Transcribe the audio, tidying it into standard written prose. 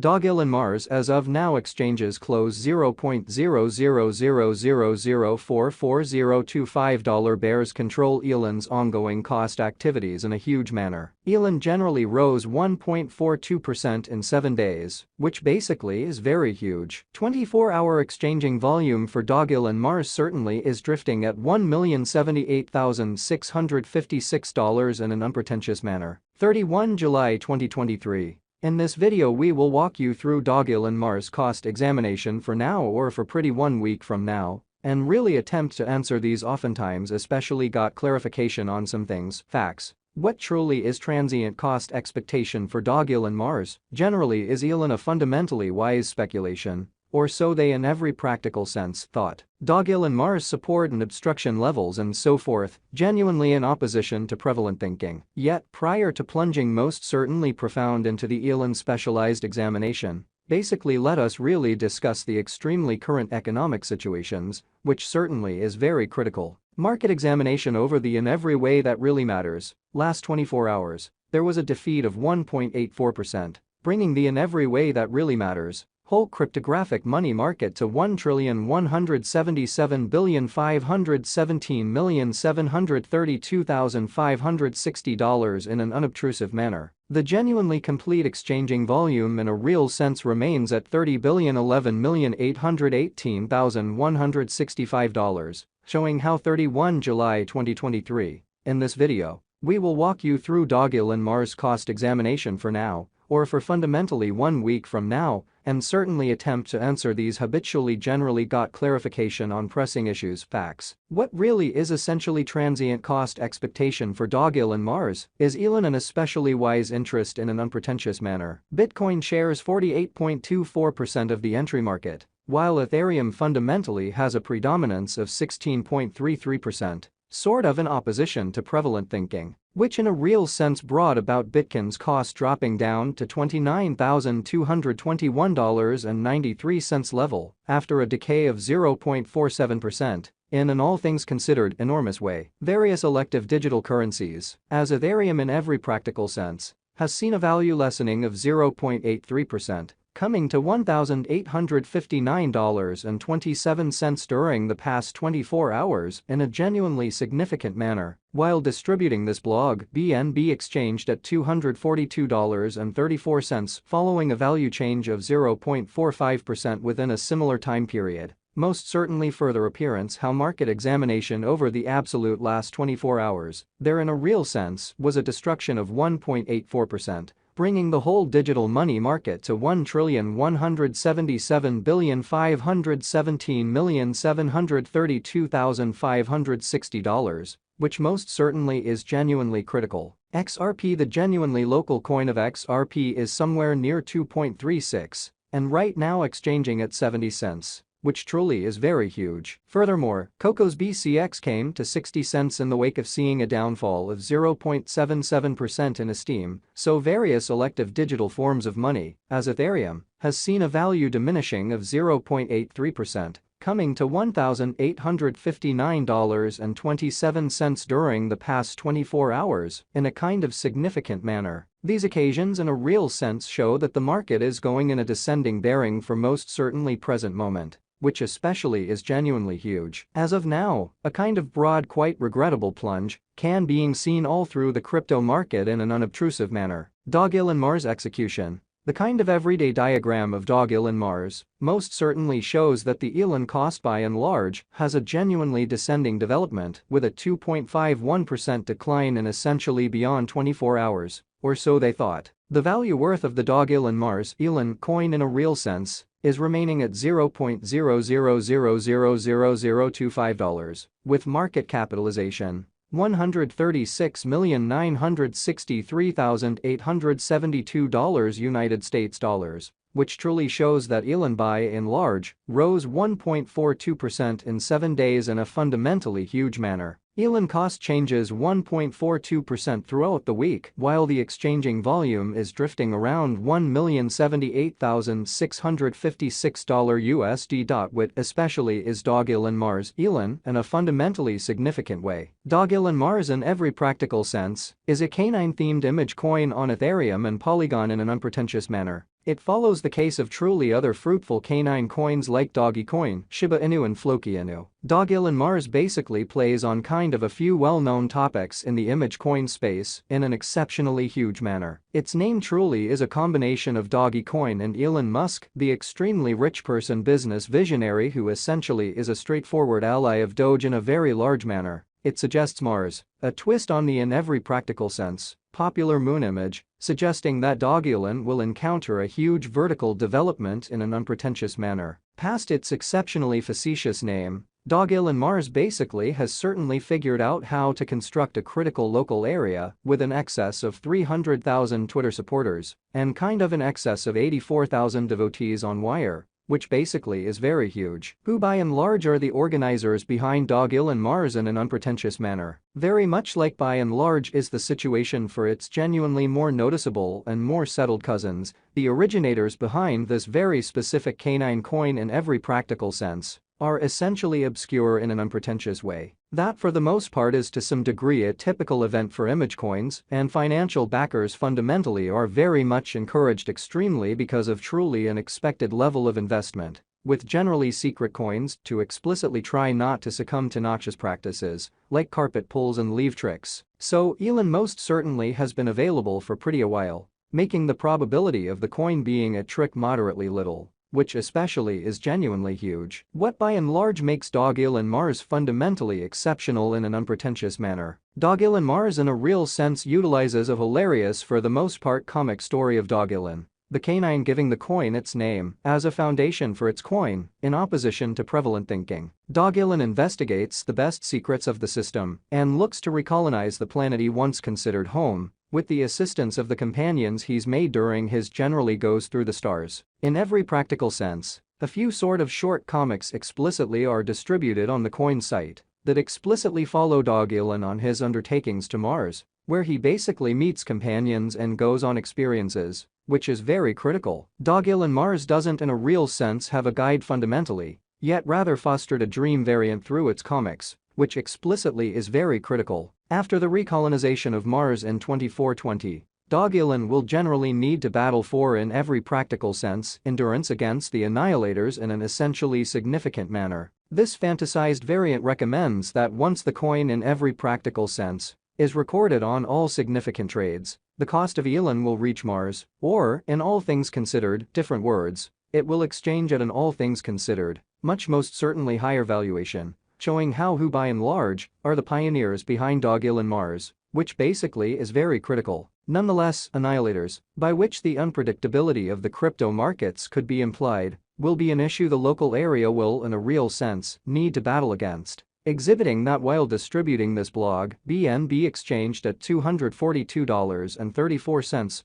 Dogelon Mars as of now exchanges close $0.0000444025 bears control Elon's ongoing cost activities in a huge manner. Elon generally rose 1.42% in 7 days, which basically is very huge. 24-hour exchanging volume for Dogelon Mars certainly is drifting at $1,078,656 in an unpretentious manner. 31 July 2023. In this video we will walk you through Dogelon Mars cost examination for now or for pretty 1 week from now, and really attempt to answer these oftentimes especially got clarification on some things, facts. What truly is transient cost expectation for Dogelon Mars? Generally is Elon a fundamentally wise speculation? Or so they in every practical sense thought. Dogelon Mars support and obstruction levels and so forth, genuinely in opposition to prevalent thinking. Yet prior to plunging most certainly profound into the Elon specialized examination, basically let us really discuss the extremely current economic situations, which certainly is very critical. Market examination over the in every way that really matters. Last 24 hours, there was a defeat of 1.84%, bringing the in every way that really matters whole cryptographic money market to $1,177,517,732,560 in an unobtrusive manner. The genuinely complete exchanging volume in a real sense remains at $30,011,818,165, showing how 31 July 2023. In this video, we will walk you through Dogelon Mars cost examination for now, or for fundamentally 1 week from now, and certainly attempt to answer these habitually generally got clarification on pressing issues, facts. What really is essentially transient cost expectation for Dogelon Mars? Is Elon an especially wise interest in an unpretentious manner? Bitcoin shares 48.24% of the entry market, while Ethereum fundamentally has a predominance of 16.33%. Sort of in opposition to prevalent thinking, which in a real sense brought about Bitcoin's cost dropping down to $29,221.93 level after a decay of 0.47%, in an all things considered enormous way. Various elective digital currencies, as Ethereum in every practical sense, has seen a value lessening of 0.83%. Coming to $1,859.27 during the past 24 hours in a genuinely significant manner. While distributing this blog, BNB exchanged at $242.34 following a value change of 0.45% within a similar time period. Most certainly further appearance how market examination over the absolute last 24 hours, there in a real sense was a destruction of 1.84%. Bringing the whole digital money market to $1,177,517,732,560, which most certainly is genuinely critical. XRP, the genuinely local coin of XRP, is somewhere near 2.36, and right now exchanging at 70 cents. Which truly is very huge. Furthermore, Coco's BCX came to 60 cents in the wake of seeing a downfall of 0.77% in esteem, so various elective digital forms of money, as Ethereum, has seen a value diminishing of 0.83%, coming to $1,859.27 during the past 24 hours in a kind of significant manner. These occasions in a real sense show that the market is going in a descending bearing for most certainly present moment, which especially is genuinely huge. As of now, a kind of broad quite regrettable plunge can being seen all through the crypto market in an unobtrusive manner. Dogelon Mars execution. The kind of everyday diagram of Dogelon Mars most certainly shows that the Elon cost by and large has a genuinely descending development with a 2.51% decline in essentially beyond 24 hours, or so they thought. The value worth of the Dogelon Mars Elon coin in a real sense is remaining at $0.00000025, with market capitalization $136,963,872 United States dollars, which truly shows that Elon by and large rose 1.42% in 7 days in a fundamentally huge manner. Elon cost changes 1.42% throughout the week, while the exchanging volume is drifting around $1,078,656 USD. What especially is Dogelon Mars Elon in a fundamentally significant way. Dogelon Mars in every practical sense is a canine-themed image coin on Ethereum and Polygon in an unpretentious manner. It follows the case of truly other fruitful canine coins like Dogecoin, Shiba Inu and Floki Inu. Dogelon Mars basically plays on kind of a few well-known topics in the image coin space in an exceptionally huge manner. Its name truly is a combination of Dogecoin and Elon Musk, the extremely rich person business visionary who essentially is a straightforward ally of Doge in a very large manner. It suggests Mars, a twist on the in every practical sense popular moon image, suggesting that Dogelon will encounter a huge vertical development in an unpretentious manner. Past its exceptionally facetious name, Dogelon Mars basically has certainly figured out how to construct a critical local area with an excess of 300,000 Twitter supporters and kind of an excess of 84,000 devotees on Wire, which basically is very huge. Who by and large are the organizers behind Dogelon Mars in an unpretentious manner? Very much like by and large is the situation for its genuinely more noticeable and more settled cousins, the originators behind this very specific canine coin in every practical sense are essentially obscure in an unpretentious way. That for the most part is to some degree a typical event for image coins, and financial backers fundamentally are very much encouraged extremely because of truly an expected level of investment, with generally secret coins to explicitly try not to succumb to noxious practices like carpet pulls and leave tricks. So Elon most certainly has been available for pretty a while, making the probability of the coin being a trick moderately little, which especially is genuinely huge. What by and large makes Dogelon Mars fundamentally exceptional in an unpretentious manner? Dogelon Mars in a real sense utilizes a hilarious for the most part comic story of Dogelon, the canine giving the coin its name, as a foundation for its coin, in opposition to prevalent thinking. Dogelon investigates the best secrets of the system and looks to recolonize the planet he once considered home, with the assistance of the companions he's made during his generally goes through the stars. In every practical sense, a few sort of short comics explicitly are distributed on the coin site that explicitly follow Dogelon on his undertakings to Mars, where he basically meets companions and goes on experiences, which is very critical. Dogelon Mars doesn't in a real sense have a guide fundamentally, yet rather fostered a dream variant through its comics, which explicitly is very critical. After the recolonization of Mars in 2420, Dogelon will generally need to battle for in every practical sense endurance against the Annihilators in an essentially significant manner. This fantasized variant recommends that once the coin in every practical sense is recorded on all significant trades, the cost of Elon will reach Mars, or, in all things considered, different words, it will exchange at an all things considered, much most certainly higher valuation, showing who by and large are the pioneers behind Dogelon Mars, which basically is very critical. Nonetheless, Annihilators, by which the unpredictability of the crypto markets could be implied, will be an issue the local area will in a real sense need to battle against. Exhibiting that while distributing this blog, BNB exchanged at $242.34.